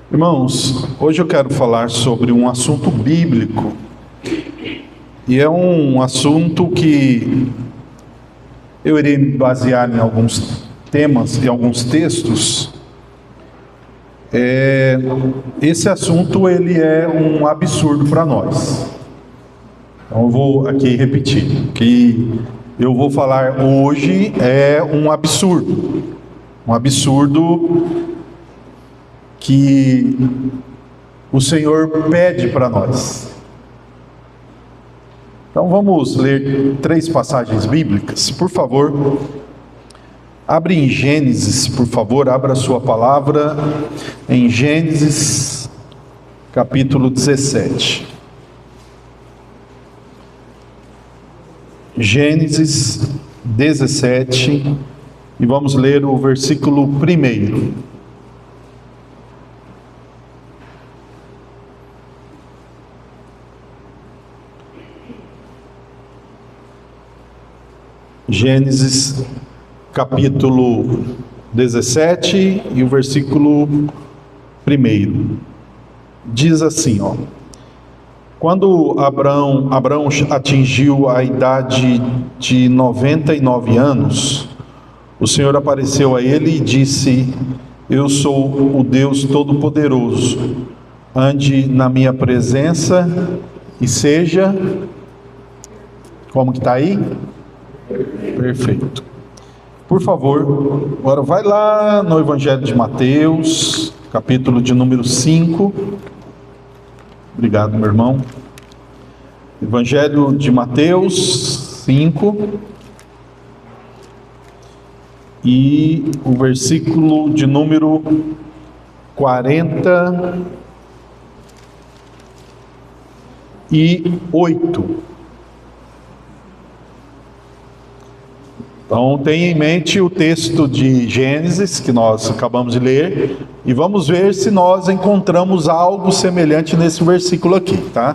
Irmãos, hoje eu quero falar sobre um assunto bíblico, e é um assunto que eu irei me basear em alguns temas, em alguns textos. Esse assunto ele é um absurdo para nós. Então eu vou aqui repetir, o que eu vou falar hoje é um absurdo que o Senhor pede para nós. Então vamos ler 3 passagens bíblicas, por favor. Abre em Gênesis, por favor, abra a sua palavra em Gênesis, capítulo 17. Gênesis 17, e vamos ler o versículo 1. Gênesis capítulo 17 e o versículo 1. Diz assim, Quando Abrão atingiu a idade de 99 anos, o Senhor apareceu a ele e disse: Eu sou o Deus Todo-Poderoso, ande na minha presença e seja... Como que está aí? Perfeito. Por favor, agora vai lá no Evangelho de Mateus, capítulo de número 5. Obrigado, meu irmão. Evangelho de Mateus 5. E o versículo de número 48. Então tenha em mente o texto de Gênesis que nós acabamos de ler e vamos ver se nós encontramos algo semelhante nesse versículo aqui, tá?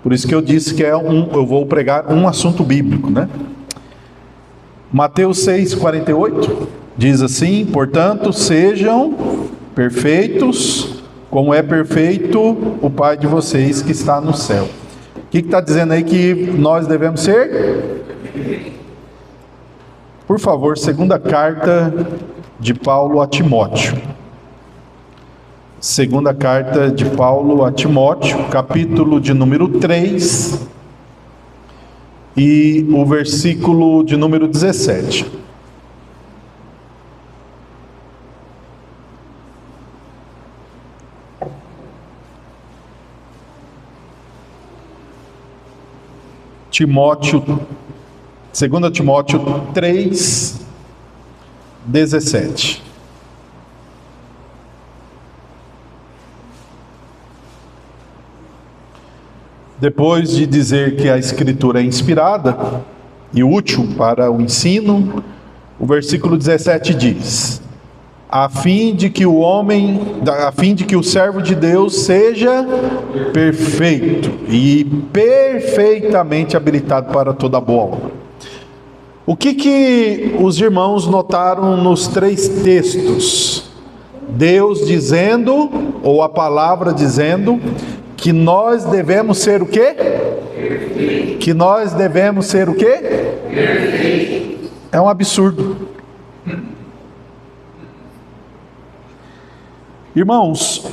Por isso que eu disse que eu vou pregar um assunto bíblico, né? Mateus 6:48 diz assim: Portanto, sejam perfeitos, como é perfeito o Pai de vocês que está no céu. O que está dizendo aí que nós devemos ser? Por favor, segunda carta de Paulo a Timóteo. Segunda carta de Paulo a Timóteo, capítulo de número 3 e o versículo de número 17. Timóteo, 2 Timóteo 3, 17. Depois de dizer que a Escritura é inspirada e útil para o ensino, o versículo 17 diz: a fim de que o servo de Deus seja perfeito e perfeitamente habilitado para toda boa obra. O que os irmãos notaram nos 3 textos? Deus dizendo, ou a palavra dizendo, que nós devemos ser o quê? Perfeito. Que nós devemos ser o quê? Perfeito. É um absurdo. Irmãos,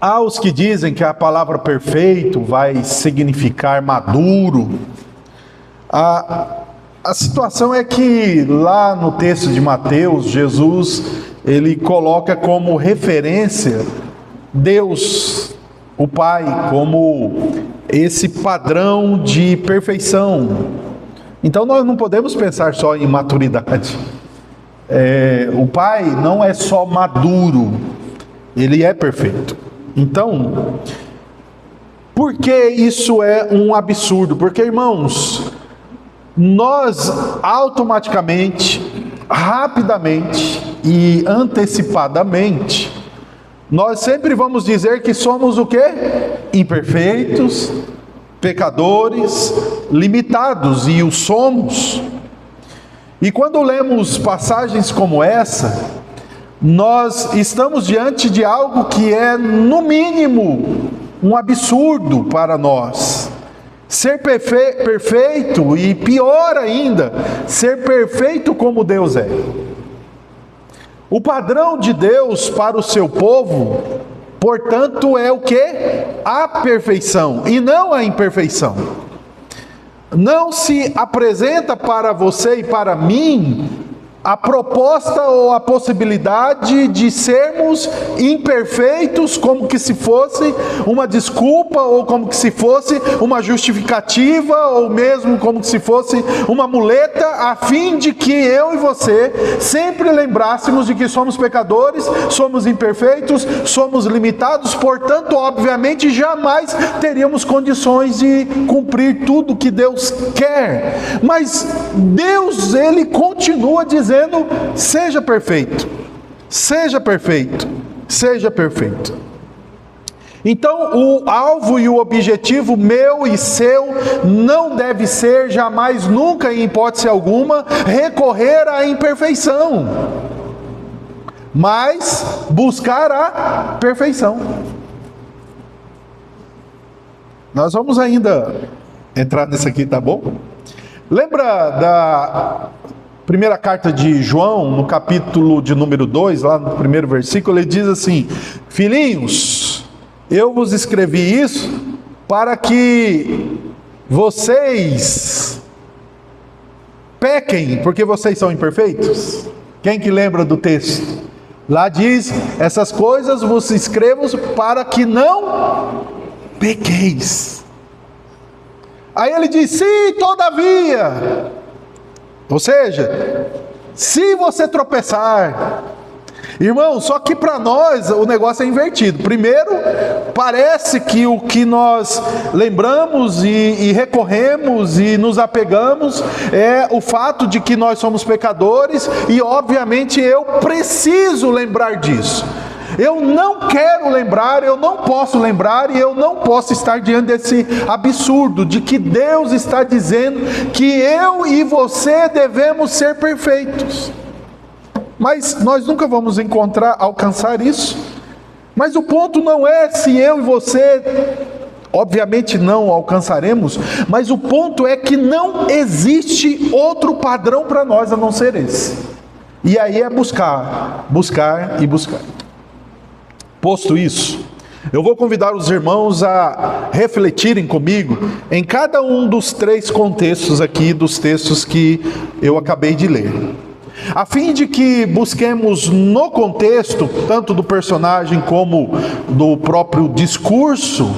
há os que dizem que a palavra perfeito vai significar maduro. A situação é que lá no texto de Mateus, Jesus, ele coloca como referência Deus, o Pai, como esse padrão de perfeição. Então nós não podemos pensar só em maturidade. O Pai não é só maduro, ele é perfeito. Então, por que isso é um absurdo? Porque, irmãos, nós automaticamente, rapidamente e antecipadamente, nós sempre vamos dizer que somos o quê? Imperfeitos, pecadores, limitados, e o somos. E quando lemos passagens como essa, nós estamos diante de algo que é, no mínimo, um absurdo para nós. Ser perfeito e, pior ainda, ser perfeito como Deus é. O padrão de Deus para o seu povo, portanto, é o quê? A perfeição e não a imperfeição. Não se apresenta para você e para mim a proposta ou a possibilidade de sermos imperfeitos, como que se fosse uma desculpa, ou como que se fosse uma justificativa, ou mesmo como que se fosse uma muleta, a fim de que eu e você sempre lembrássemos de que somos pecadores, somos imperfeitos, somos limitados, portanto, obviamente, jamais teríamos condições de cumprir tudo que Deus quer. Mas Deus, Ele continua dizendo: seja perfeito, seja perfeito, seja perfeito. Então, o alvo e o objetivo meu e seu não deve ser jamais, nunca, em hipótese alguma, recorrer à imperfeição, mas buscar a perfeição. Nós vamos ainda entrar nisso aqui, tá bom? Lembra da primeira carta de João, no capítulo de número 2, lá no primeiro versículo, ele diz assim: filhinhos, eu vos escrevi isso para que vocês pequem, porque vocês são imperfeitos. Quem que lembra do texto? Lá diz: essas coisas vos escrevo para que não pequeis. Aí ele diz: se todavia, ou seja, se você tropeçar, irmão, só que para nós o negócio é invertido. Primeiro, parece que o que nós lembramos e recorremos e nos apegamos é o fato de que nós somos pecadores, e obviamente eu preciso lembrar disso. Eu não quero lembrar, eu não posso lembrar, e eu não posso estar diante desse absurdo de que Deus está dizendo que eu e você devemos ser perfeitos. Mas nós nunca vamos alcançar isso. Mas o ponto não é se eu e você, obviamente não alcançaremos, mas o ponto é que não existe outro padrão para nós a não ser esse. E aí é buscar, buscar e buscar. Posto isso, eu vou convidar os irmãos a refletirem comigo em cada um dos 3 contextos aqui, dos textos que eu acabei de ler, a fim de que busquemos no contexto, tanto do personagem como do próprio discurso,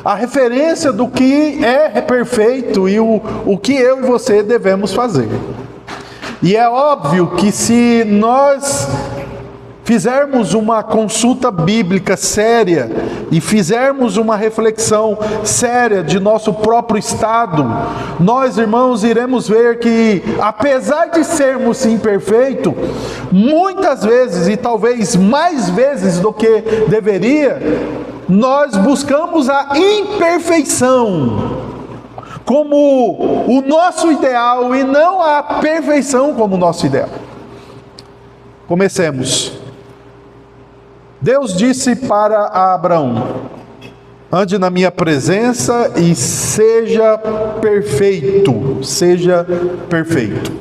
a referência do que é perfeito e o que eu e você devemos fazer. E é óbvio que se nós fizermos uma consulta bíblica séria e fizermos uma reflexão séria de nosso próprio estado, nós, irmãos, iremos ver que, apesar de sermos imperfeitos, muitas vezes, e talvez mais vezes do que deveria, nós buscamos a imperfeição como o nosso ideal e não a perfeição como o nosso ideal. Comecemos. Deus disse para Abraão: ande na minha presença e seja perfeito, seja perfeito.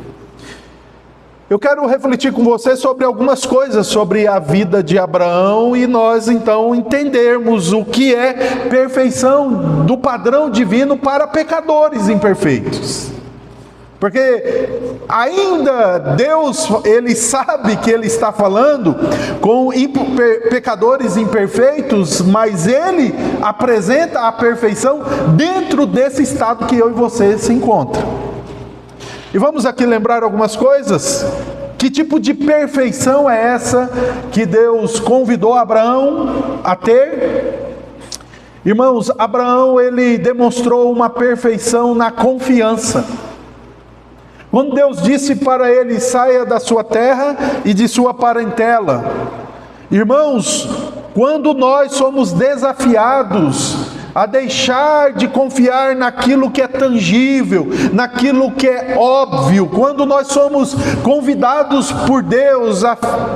Eu quero refletir com você sobre algumas coisas sobre a vida de Abraão e nós então entendermos o que é perfeição do padrão divino para pecadores imperfeitos. Porque ainda Deus, Ele sabe que Ele está falando com pecadores imperfeitos, mas Ele apresenta a perfeição dentro desse estado que eu e você se encontram. E vamos aqui lembrar algumas coisas. Que tipo de perfeição é essa que Deus convidou Abraão a ter? Irmãos, Abraão, ele demonstrou uma perfeição na confiança. Quando Deus disse para ele: saia da sua terra e de sua parentela. Irmãos, quando nós somos desafiados a deixar de confiar naquilo que é tangível, naquilo que é óbvio. Quando nós somos convidados por Deus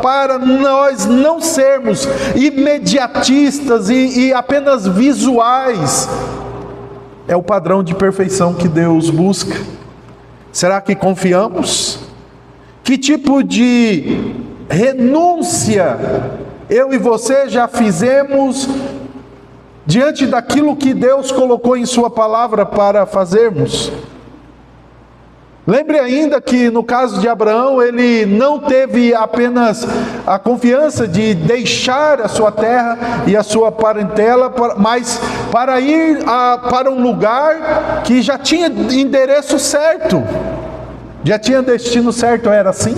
para nós não sermos imediatistas e apenas visuais, é o padrão de perfeição que Deus busca. Será que confiamos? Que tipo de renúncia eu e você já fizemos diante daquilo que Deus colocou em sua palavra para fazermos? Lembre ainda que no caso de Abraão, ele não teve apenas a confiança de deixar a sua terra e a sua parentela, mas para ir para um lugar que já tinha endereço certo, já tinha destino certo. Era assim?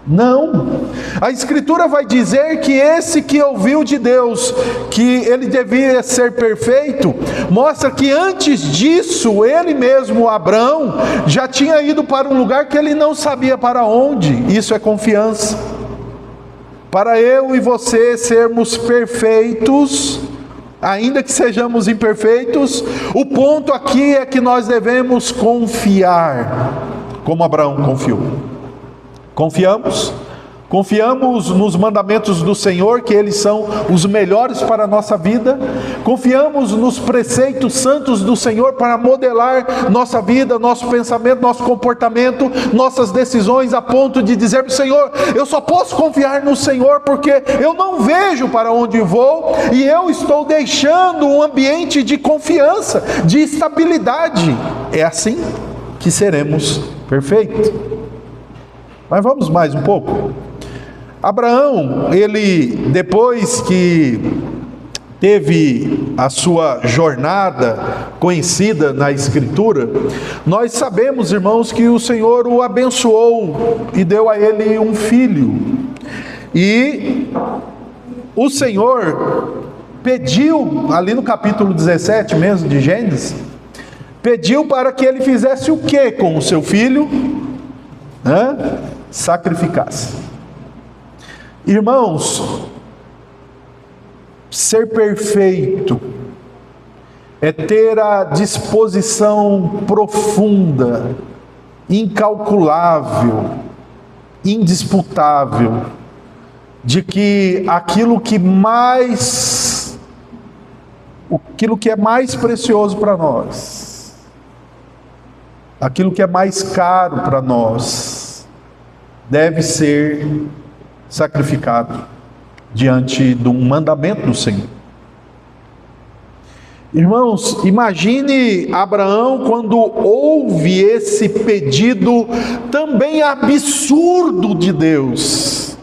Não. A Escritura vai dizer que esse que ouviu de Deus que ele devia ser perfeito, mostra que antes disso, ele mesmo, Abraão, já tinha ido para um lugar que ele não sabia para onde. Isso é confiança. Para eu e você sermos perfeitos, ainda que sejamos imperfeitos, o ponto aqui é que nós devemos confiar, como Abraão confiou. Confiamos nos mandamentos do Senhor, que eles são os melhores para a nossa vida. Confiamos nos preceitos santos do Senhor para modelar nossa vida, nosso pensamento, nosso comportamento, nossas decisões, a ponto de dizermos: Senhor, eu só posso confiar no Senhor porque eu não vejo para onde vou e eu estou deixando um ambiente de confiança, de estabilidade. É assim que seremos perfeitos. Mas vamos mais um pouco. Abraão, ele, depois que teve a sua jornada conhecida na Escritura, nós sabemos, irmãos, que o Senhor o abençoou e deu a ele um filho. E o Senhor pediu, ali no capítulo 17 mesmo de Gênesis, pediu para que ele fizesse o que com o seu filho? Sacrificasse. Irmãos, ser perfeito é ter a disposição profunda, incalculável, indisputável, de que aquilo que é mais precioso para nós, aquilo que é mais caro para nós, deve ser sacrificado diante de um mandamento do Senhor. Irmãos, imagine Abraão quando ouve esse pedido também absurdo de Deus.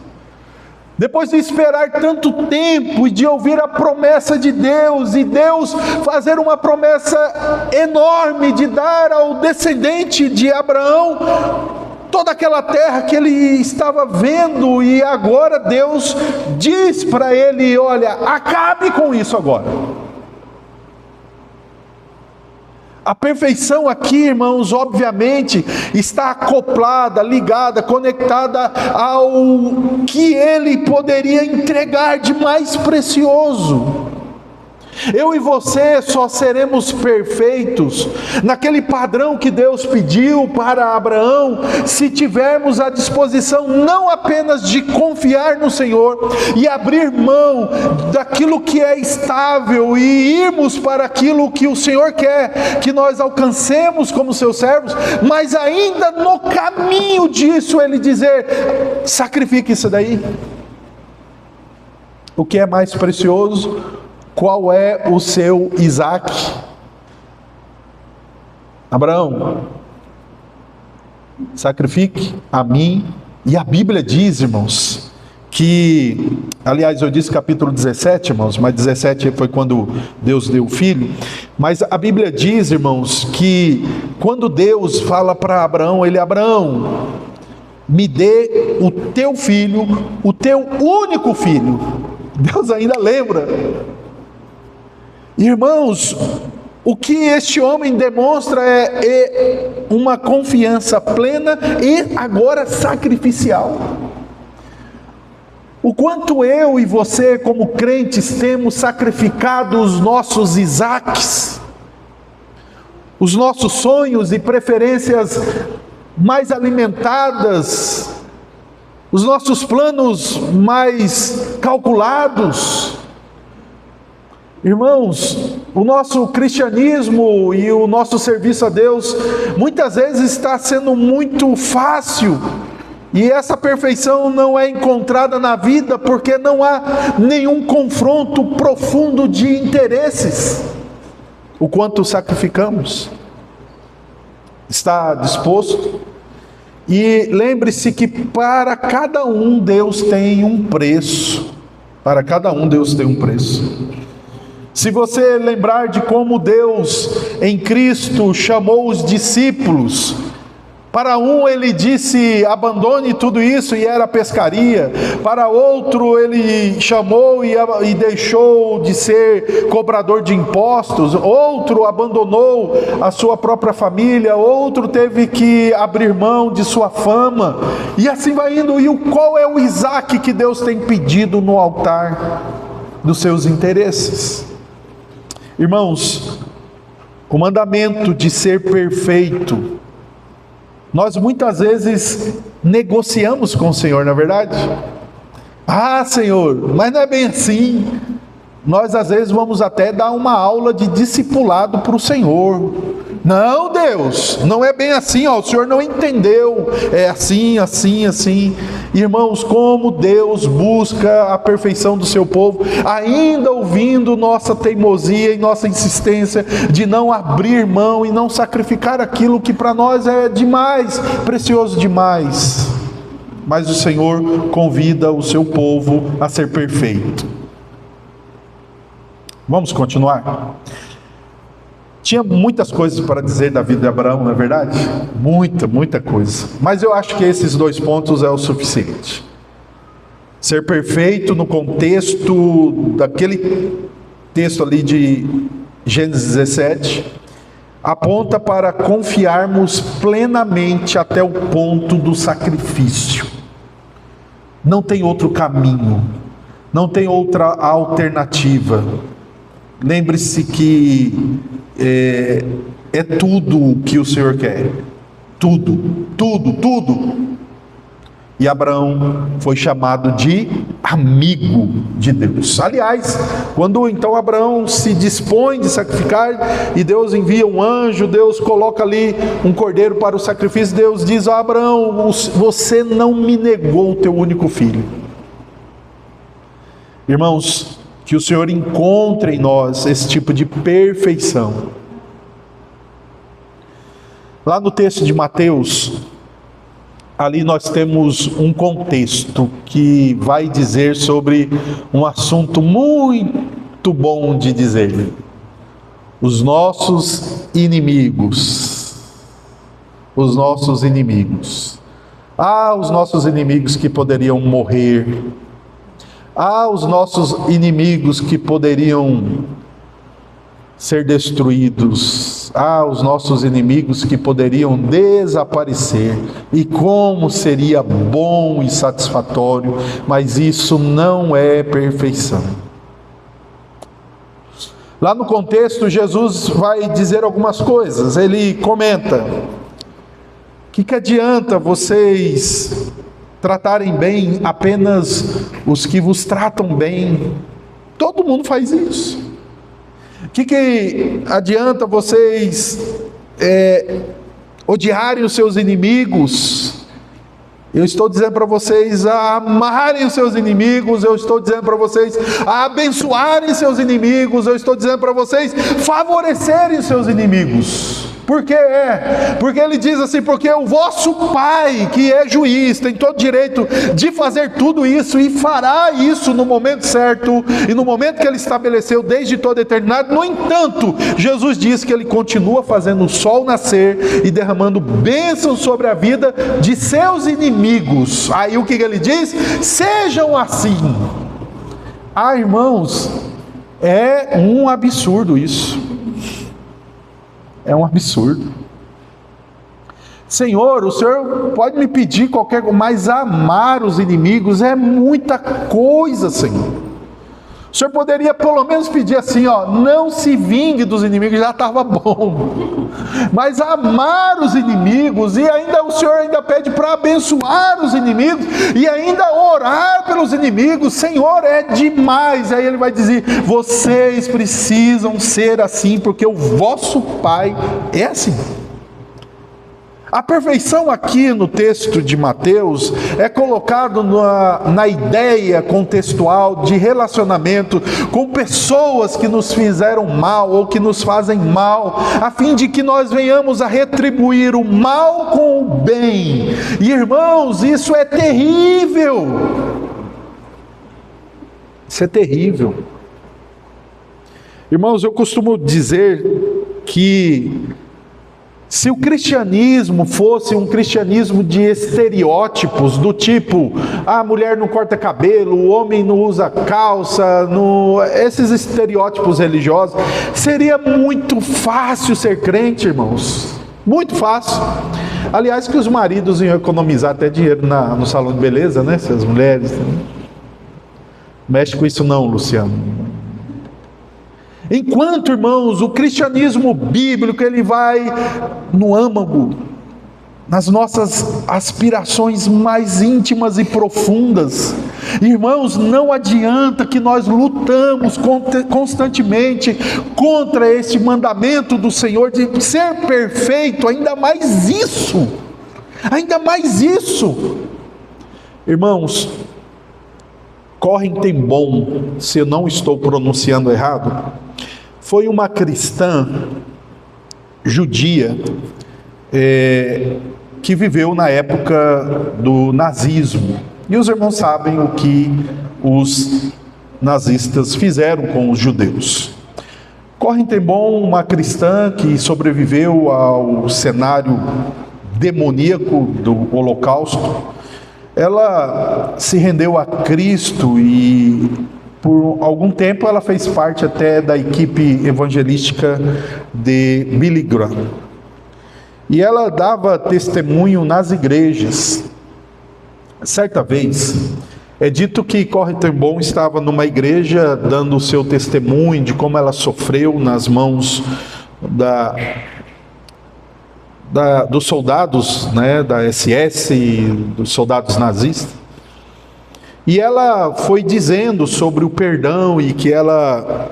Depois de esperar tanto tempo e de ouvir a promessa de Deus, e Deus fazer uma promessa enorme de dar ao descendente de Abraão toda aquela terra que ele estava vendo, e agora Deus diz para ele: olha, acabe com isso agora. A perfeição aqui, irmãos, obviamente está acoplada, ligada, conectada ao que ele poderia entregar de mais precioso. Eu e você só seremos perfeitos naquele padrão que Deus pediu para Abraão, se tivermos a disposição não apenas de confiar no Senhor e abrir mão daquilo que é estável e irmos para aquilo que o Senhor quer que nós alcancemos como seus servos, mas ainda no caminho disso ele dizer: sacrifique isso daí. O que é mais precioso? Qual é o seu Isaac? Abraão, sacrifique a mim. E a Bíblia diz, irmãos, que, aliás, eu disse capítulo 17, irmãos, mas 17 foi quando Deus deu o filho. Mas a Bíblia diz, irmãos, que quando Deus fala para Abraão, Abraão, me dê o teu filho, o teu único filho. Deus ainda lembra. Irmãos, o que este homem demonstra é uma confiança plena e agora sacrificial. O quanto eu e você, como crentes, temos sacrificado os nossos Isaques, os nossos sonhos e preferências mais alimentadas, os nossos planos mais calculados. Irmãos, o nosso cristianismo e o nosso serviço a Deus muitas vezes está sendo muito fácil, e essa perfeição não é encontrada na vida porque não há nenhum confronto profundo de interesses. O quanto sacrificamos? Está disposto? E lembre-se que para cada um Deus tem um preço. Para cada um Deus tem um preço. Se você lembrar de como Deus em Cristo chamou os discípulos, para um ele disse: abandone tudo isso, e era pescaria. Para outro ele chamou e deixou de ser cobrador de impostos. Outro abandonou a sua própria família. Outro teve que abrir mão de sua fama. E assim vai indo. E qual é o Isaque que Deus tem pedido no altar dos seus interesses? Irmãos, o mandamento de ser perfeito, nós muitas vezes negociamos com o Senhor, não é verdade? Ah, Senhor, mas não é bem assim. Nós às vezes vamos até dar uma aula de discipulado para o Senhor. Não, Deus, não é bem assim, ó, o Senhor não entendeu, é assim, assim, assim. Irmãos, como Deus busca a perfeição do seu povo, ainda ouvindo nossa teimosia e nossa insistência de não abrir mão e não sacrificar aquilo que para nós é demais, precioso demais. Mas o Senhor convida o seu povo a ser perfeito. Vamos continuar? Tinha muitas coisas para dizer da vida de Abraão, não é verdade? Muita coisa. Mas eu acho que esses 2 pontos é o suficiente. Ser perfeito no contexto daquele texto ali de Gênesis 17, aponta para confiarmos plenamente até o ponto do sacrifício. Não tem outro caminho, não tem outra alternativa. Lembre-se que é tudo o que o Senhor quer. Tudo. E Abraão foi chamado de amigo de Deus. Aliás, quando então Abraão se dispõe de sacrificar, e Deus envia um anjo, Deus coloca ali um cordeiro para o sacrifício, Deus diz a Abraão: você não me negou o teu único filho. Irmãos, que o Senhor encontre em nós esse tipo de perfeição. Lá no texto de Mateus, ali nós temos um contexto que vai dizer sobre um assunto muito bom de dizer: os nossos inimigos. Os nossos inimigos. Os nossos inimigos que poderiam morrer. Os nossos inimigos que poderiam ser destruídos. Os nossos inimigos que poderiam desaparecer. E como seria bom e satisfatório, mas isso não é perfeição. Lá no contexto, Jesus vai dizer algumas coisas. Ele comenta: o que adianta vocês tratarem bem apenas os que vos tratam bem? Todo mundo faz isso. O que adianta vocês odiarem os seus inimigos? Eu estou dizendo para vocês a amarem os seus inimigos. Eu estou dizendo para vocês a abençoarem seus inimigos. Eu estou dizendo para vocês favorecerem os seus inimigos. Por quê? Porque ele diz assim: porque o vosso Pai, que é juiz, tem todo direito de fazer tudo isso, e fará isso no momento certo, e no momento que ele estabeleceu desde toda a eternidade. No entanto, Jesus diz que ele continua fazendo o sol nascer e derramando bênçãos sobre a vida de seus inimigos. Aí o que ele diz? Sejam assim. Irmãos, é um absurdo isso. É um absurdo. Senhor, o Senhor pode me pedir qualquer coisa, mas amar os inimigos é muita coisa, Senhor. O Senhor poderia pelo menos pedir assim, não se vingue dos inimigos, já estava bom. Mas amar os inimigos, e ainda o Senhor ainda pede para abençoar os inimigos, e ainda orar pelos inimigos, Senhor, é demais. Aí ele vai dizer, vocês precisam ser assim, porque o vosso Pai é assim. A perfeição aqui no texto de Mateus é colocado na ideia contextual de relacionamento com pessoas que nos fizeram mal ou que nos fazem mal, a fim de que nós venhamos a retribuir o mal com o bem. E irmãos, isso é terrível. Isso é terrível. Irmãos, eu costumo dizer que se o cristianismo fosse um cristianismo de estereótipos, do tipo, a mulher não corta cabelo, o homem não usa calça, esses estereótipos religiosos, seria muito fácil ser crente, irmãos. Muito fácil. Aliás, que os maridos iam economizar até dinheiro no salão de beleza, né? Se as mulheres... Mexe com isso não, Luciano. Enquanto, irmãos, o cristianismo bíblico, ele vai no âmago, nas nossas aspirações mais íntimas e profundas. Irmãos, não adianta que nós lutamos constantemente contra este mandamento do Senhor de ser perfeito, ainda mais isso. Irmãos, Corrie ten Boom, se eu não estou pronunciando errado, foi uma cristã judia que viveu na época do nazismo. E os irmãos sabem o que os nazistas fizeram com os judeus. Corrie ten Boom, uma cristã que sobreviveu ao cenário demoníaco do Holocausto, ela se rendeu a Cristo e por algum tempo ela fez parte até da equipe evangelística de Billy Graham. E ela dava testemunho nas igrejas. Certa vez, é dito que Corrie ten Boom estava numa igreja dando o seu testemunho de como ela sofreu nas mãos dos soldados, né, da SS, dos soldados nazistas. E ela foi dizendo sobre o perdão e que ela,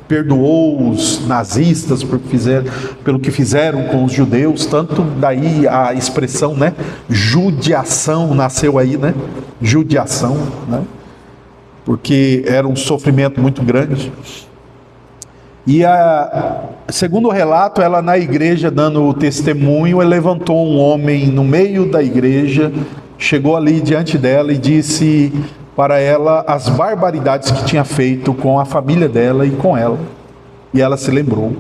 perdoou os nazistas pelo que fizeram com os judeus. Tanto daí a expressão, judiação nasceu aí, judiação, porque era um sofrimento muito grande. E segundo o relato, ela na igreja dando o testemunho, ela levantou um homem no meio da igreja, chegou ali diante dela e disse para ela as barbaridades que tinha feito com a família dela e com ela. E ela se lembrou.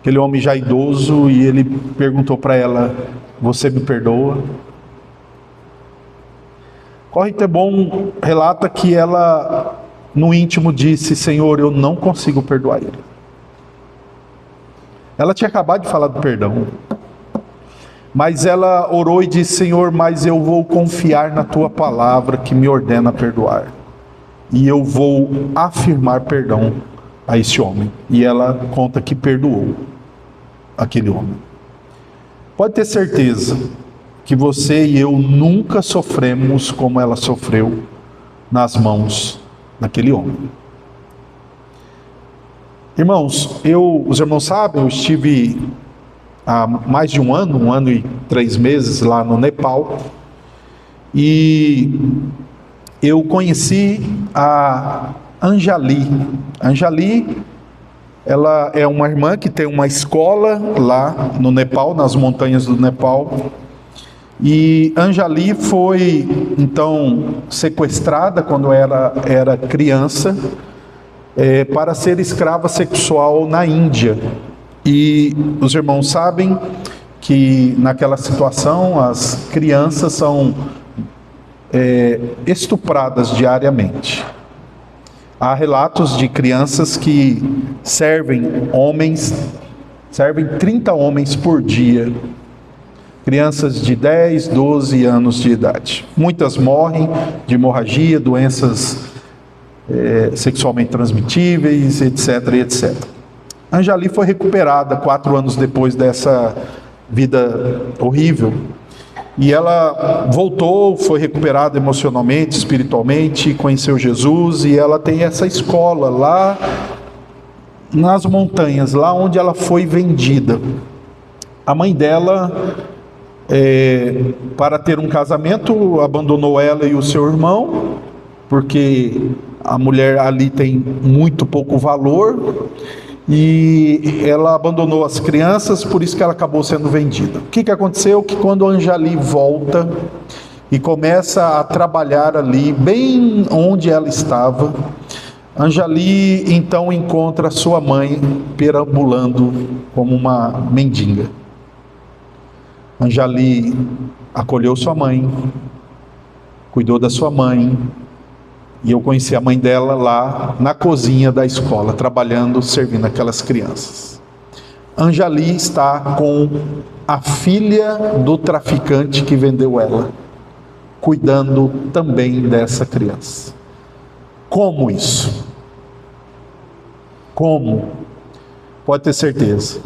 Aquele homem já idoso, e ele perguntou para ela, você me perdoa? Corrie ten Boom relata que ela no íntimo disse, Senhor, eu não consigo perdoar ele. Ela tinha acabado de falar do perdão. Mas ela orou e disse, Senhor, mas eu vou confiar na Tua palavra que me ordena perdoar. E eu vou afirmar perdão a esse homem. E ela conta que perdoou aquele homem. Pode ter certeza que você e eu nunca sofremos como ela sofreu nas mãos daquele homem. Irmãos, os irmãos sabem, eu estive há mais de um ano e 3 meses lá no Nepal, e eu conheci a Anjali. Anjali, ela é uma irmã que tem uma escola lá no Nepal, nas montanhas do Nepal, e Anjali foi então sequestrada quando era criança, para ser escrava sexual na Índia. E os irmãos sabem que naquela situação as crianças são estupradas diariamente. Há relatos de crianças que servem 30 homens por dia crianças de 10, 12 anos de idade. Muitas morrem de hemorragia, doenças sexualmente transmitíveis, etc, etc. Anjali foi recuperada 4 anos depois dessa vida horrível. E ela voltou, foi recuperada emocionalmente, espiritualmente, conheceu Jesus, e ela tem essa escola lá nas montanhas, lá onde ela foi vendida. A mãe dela, para ter um casamento, abandonou ela e o seu irmão, porque a mulher ali tem muito pouco valor, e ela abandonou as crianças, por isso que ela acabou sendo vendida. O que aconteceu? Que quando a Anjali volta e começa a trabalhar ali, bem onde ela estava, Anjali então encontra sua mãe perambulando como uma mendiga. Anjali acolheu sua mãe, cuidou da sua mãe, e eu conheci a mãe dela lá na cozinha da escola, trabalhando, servindo aquelas crianças. Anjali está com a filha do traficante que vendeu ela, cuidando também dessa criança. Como isso? Como? Pode ter certeza.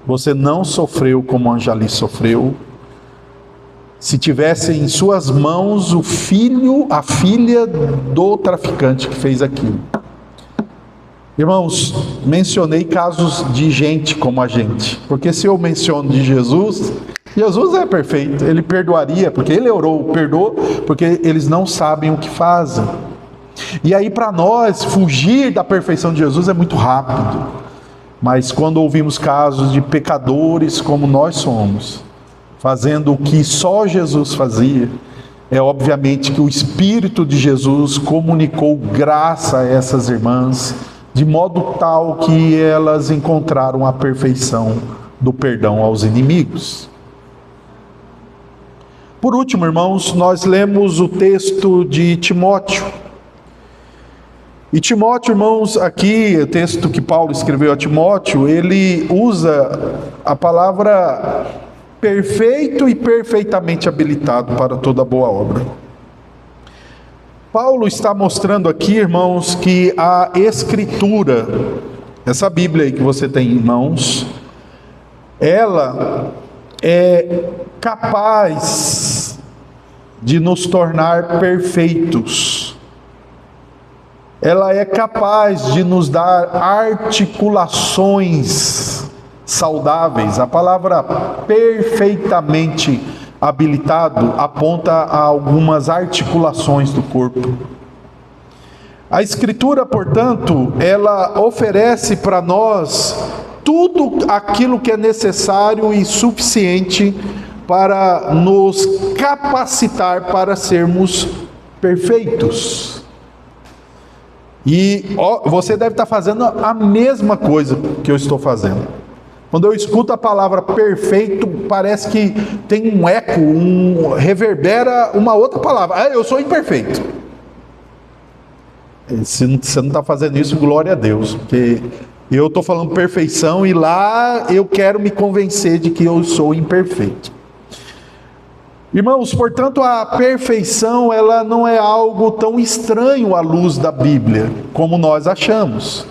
Você não sofreu como Anjali sofreu. Se tivesse em suas mãos o filho, a filha do traficante que fez aquilo. Irmãos, mencionei casos de gente como a gente, porque se eu menciono de Jesus, Jesus é perfeito, ele perdoaria, porque ele orou, perdoou, porque eles não sabem o que fazem. E aí para nós, fugir da perfeição de Jesus é muito rápido, mas quando ouvimos casos de pecadores como nós somos, fazendo o que só Jesus fazia, é obviamente que o Espírito de Jesus comunicou graça a essas irmãs, de modo tal que elas encontraram a perfeição do perdão aos inimigos. Por último, irmãos, nós lemos o texto de Timóteo. E Timóteo, irmãos, aqui, o texto que Paulo escreveu a Timóteo, ele usa a palavra perfeito e perfeitamente habilitado para toda boa obra. Paulo está mostrando aqui, irmãos, que a Escritura, essa Bíblia aí que você tem em mãos, ela é capaz de nos tornar perfeitos. Ela é capaz de nos dar articulações saudáveis. A palavra perfeitamente habilitado aponta a algumas articulações do corpo. A Escritura, portanto, ela oferece para nós tudo aquilo que é necessário e suficiente para nos capacitar para sermos perfeitos. E você deve estar fazendo a mesma coisa que eu estou fazendo. Quando eu escuto a palavra perfeito, parece que tem um eco, reverbera uma outra palavra. Eu sou imperfeito. Se você não está fazendo isso, glória a Deus, porque eu estou falando perfeição e lá eu quero me convencer de que eu sou imperfeito. Irmãos, portanto, a perfeição, ela não é algo tão estranho à luz da Bíblia, como nós achamos.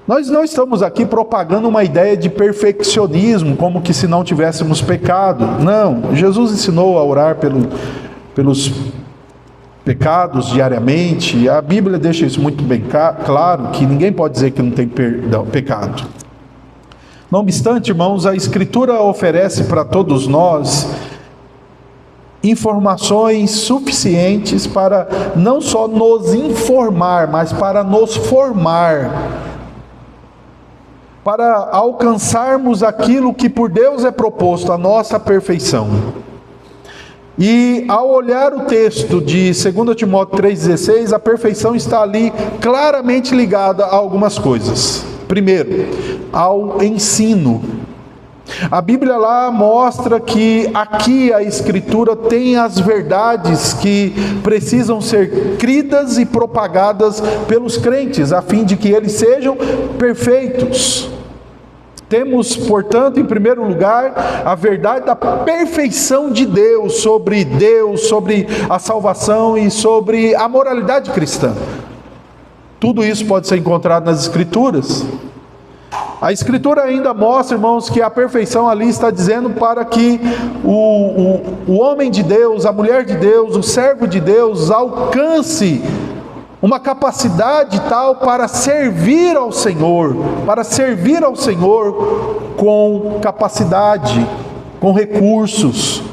Nós não estamos aqui propagando uma ideia de perfeccionismo, como que se não tivéssemos pecado. Não, Jesus ensinou a orar pelos pecados diariamente. A Bíblia deixa isso muito bem claro, que ninguém pode dizer que não tem pecado. Não obstante, irmãos, a Escritura oferece para todos nós informações suficientes para não só nos informar, mas para nos formar, para alcançarmos aquilo que por Deus é proposto, a nossa perfeição. E ao olhar o texto de 2 Timóteo 3,16, a perfeição está ali claramente ligada a algumas coisas. Primeiro, ao ensino. A Bíblia lá mostra que aqui a Escritura tem as verdades que precisam ser cridas e propagadas pelos crentes, a fim de que eles sejam perfeitos. Temos, portanto, em primeiro lugar, a verdade da perfeição de Deus, sobre a salvação e sobre a moralidade cristã. Tudo isso pode ser encontrado nas Escrituras. A Escritura ainda mostra, irmãos, que a perfeição ali está dizendo para que o homem de Deus, a mulher de Deus, o servo de Deus alcance uma capacidade tal para servir ao Senhor com capacidade, com recursos.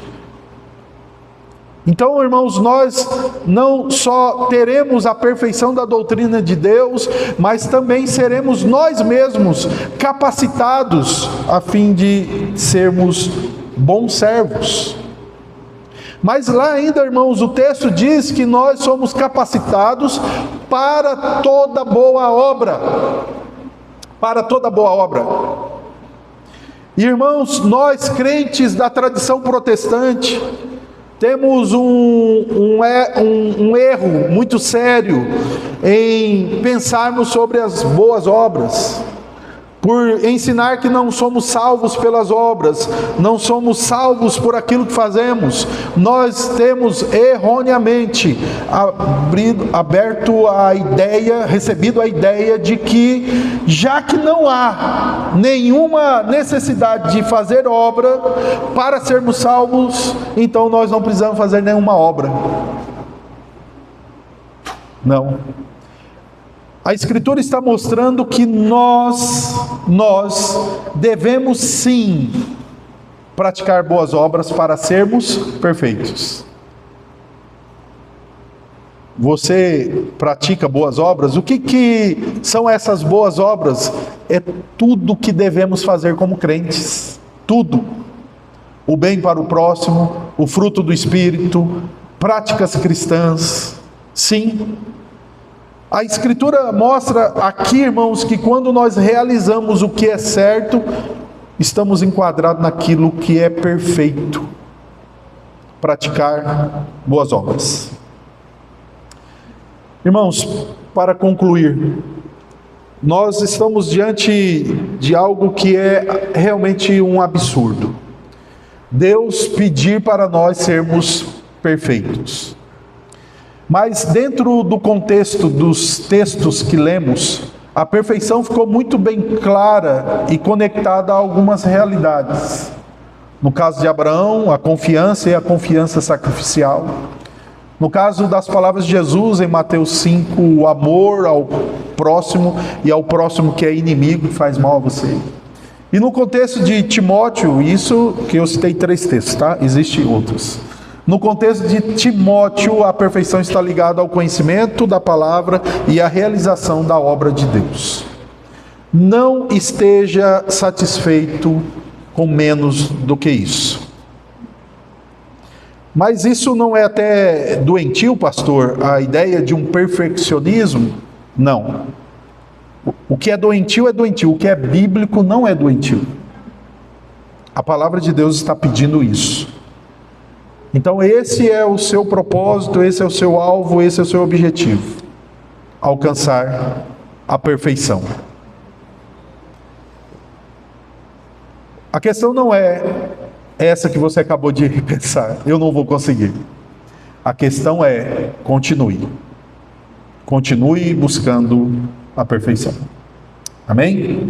Então, irmãos, nós não só teremos a perfeição da doutrina de Deus, mas também seremos nós mesmos capacitados a fim de sermos bons servos. Mas lá ainda, irmãos, o texto diz que nós somos capacitados para toda boa obra. Para toda boa obra. Irmãos, nós crentes da tradição protestante, temos um erro muito sério em pensarmos sobre as boas obras, por ensinar que não somos salvos pelas obras, não somos salvos por aquilo que fazemos. Nós temos erroneamente recebido a ideia de que, já que não há nenhuma necessidade de fazer obra para sermos salvos, então nós não precisamos fazer nenhuma obra. Não. A Escritura está mostrando que nós devemos sim praticar boas obras para sermos perfeitos. Você pratica boas obras? O que são essas boas obras? É tudo que devemos fazer como crentes. Tudo. O bem para o próximo, o fruto do Espírito, práticas cristãs. Sim. A Escritura mostra aqui, irmãos, que quando nós realizamos o que é certo, estamos enquadrados naquilo que é perfeito. Praticar boas obras. Irmãos, para concluir, nós estamos diante de algo que é realmente um absurdo. Deus pedir para nós sermos perfeitos. Mas dentro do contexto dos textos que lemos, a perfeição ficou muito bem clara e conectada a algumas realidades. No caso de Abraão, a confiança e a confiança sacrificial. No caso das palavras de Jesus em Mateus 5, o amor ao próximo e ao próximo que é inimigo, que faz mal a você. E no contexto de Timóteo, isso que eu citei 3 textos, tá? Existem outros. No contexto de Timóteo, a perfeição está ligada ao conhecimento da palavra e à realização da obra de Deus. Não esteja satisfeito com menos do que isso. Mas isso não é até doentio, pastor? A ideia de um perfeccionismo? Não. O que é doentio, o que é bíblico não é doentio. A palavra de Deus está pedindo isso. Então esse é o seu propósito, esse é o seu alvo, esse é o seu objetivo. Alcançar a perfeição. A questão não é essa que você acabou de pensar, eu não vou conseguir. A questão é, continue. Continue buscando a perfeição. Amém?